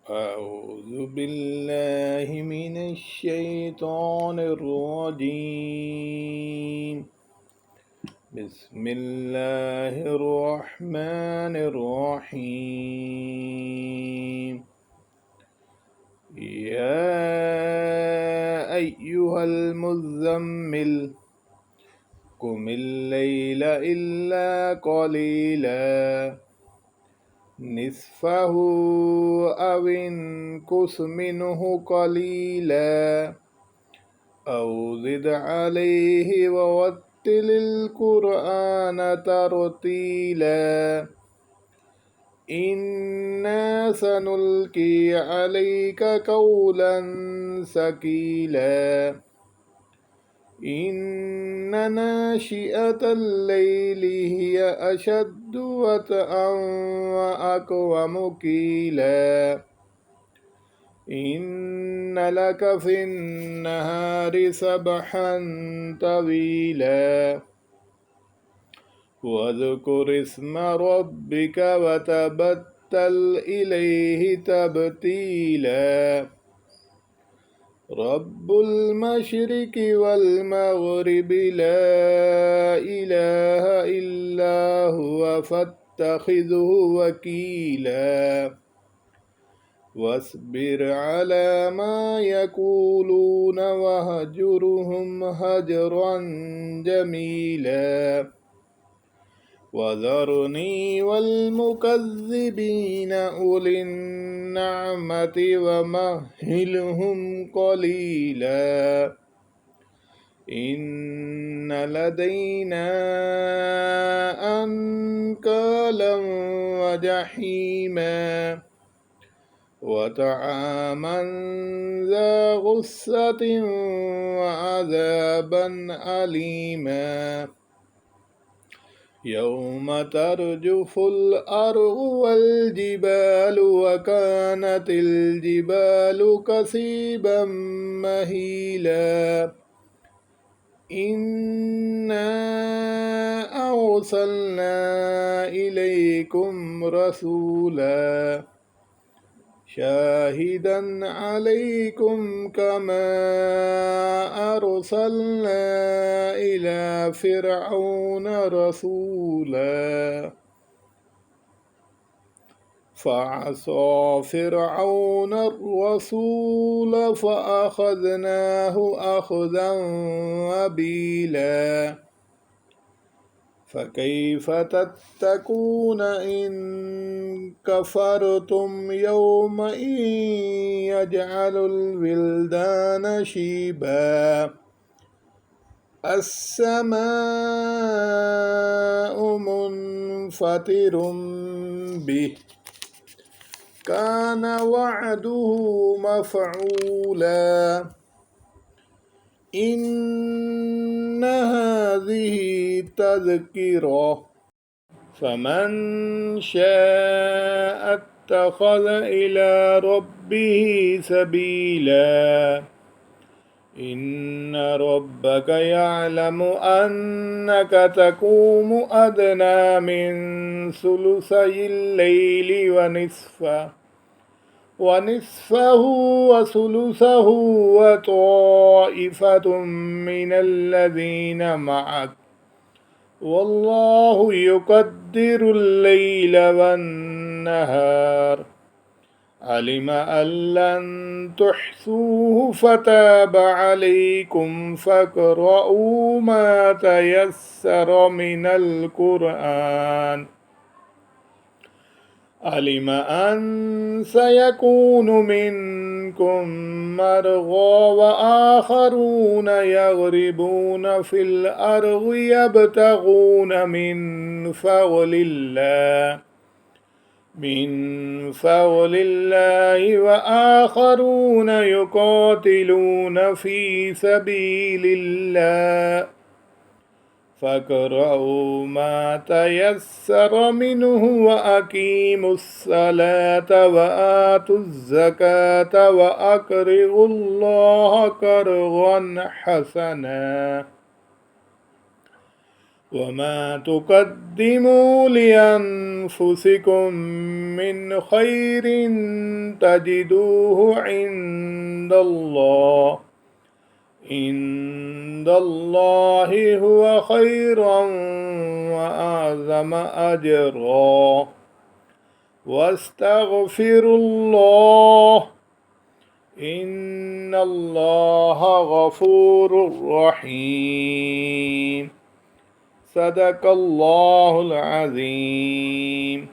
أعوذ بالله من الشيطان الرجيم. بسم الله الرحمن الرحيم. يا أيها المزمل قم الليل إلا قليلا نصفه أو انقص منه قليلا أو زد عليه ورتل القرآن ترتيلا إنا سنلقي عليك قولا ثقيلا إن ناشئة الليل هي أشد وطئا وأقوم قيلا إن لك في النهار سبحا طويلا واذكر اسم ربك وتبتل إليه تبتيلا رب المشرق والمغرب لا إله إلا هو فاتخذه وكيلا واصبر على ما يقولون وهجرهم هجرا جميلا وذرني والمكذبين أولي النعمة ومهلهم قليلا إن لدينا أنكالا وجحيما وطعاما ذا غصة وعذابا أليما يوم ترجف الأرض والجبال وكانت الجبال كثيبا مهيلا إنا أرسلنا إليكم رسولا شاهدا عليكم كما أرسلنا إلى فرعون رسولا فعصى فرعون الرسول فأخذناه أخذا وبيلا فكيف تتقون إن كفرتم يوما يجعل الولدان شيبا السماء منفطر به كان وعده مفعولا إن هذه تذكرة فمن شاء اتخذ إلى ربه سبيلا إن ربك يعلم أنك تقوم أدنى من ثلثي الليل ونصفه وثلثه وطائفة من الذين معك والله يقدر الليل والنهار علم أن لن تحصوه فتاب عليكم فاقرؤوا ما تيسر من القرآن علم أن سيكون منكم مرضى وآخرون يضربون في الأرض يبتغون من فضل الله وآخرون يقاتلون في سبيل الله فاقرؤوا ما تيسر منه وأقيموا الصلاة وآتوا الزكاة وأقرضوا الله قرضا حسنا وما تقدموا لأنفسكم من خير تجدوه عند الله عند الله هو خيرا وأعظم أجرا واستغفروا الله إن الله غفور رحيم صدق الله العظيم.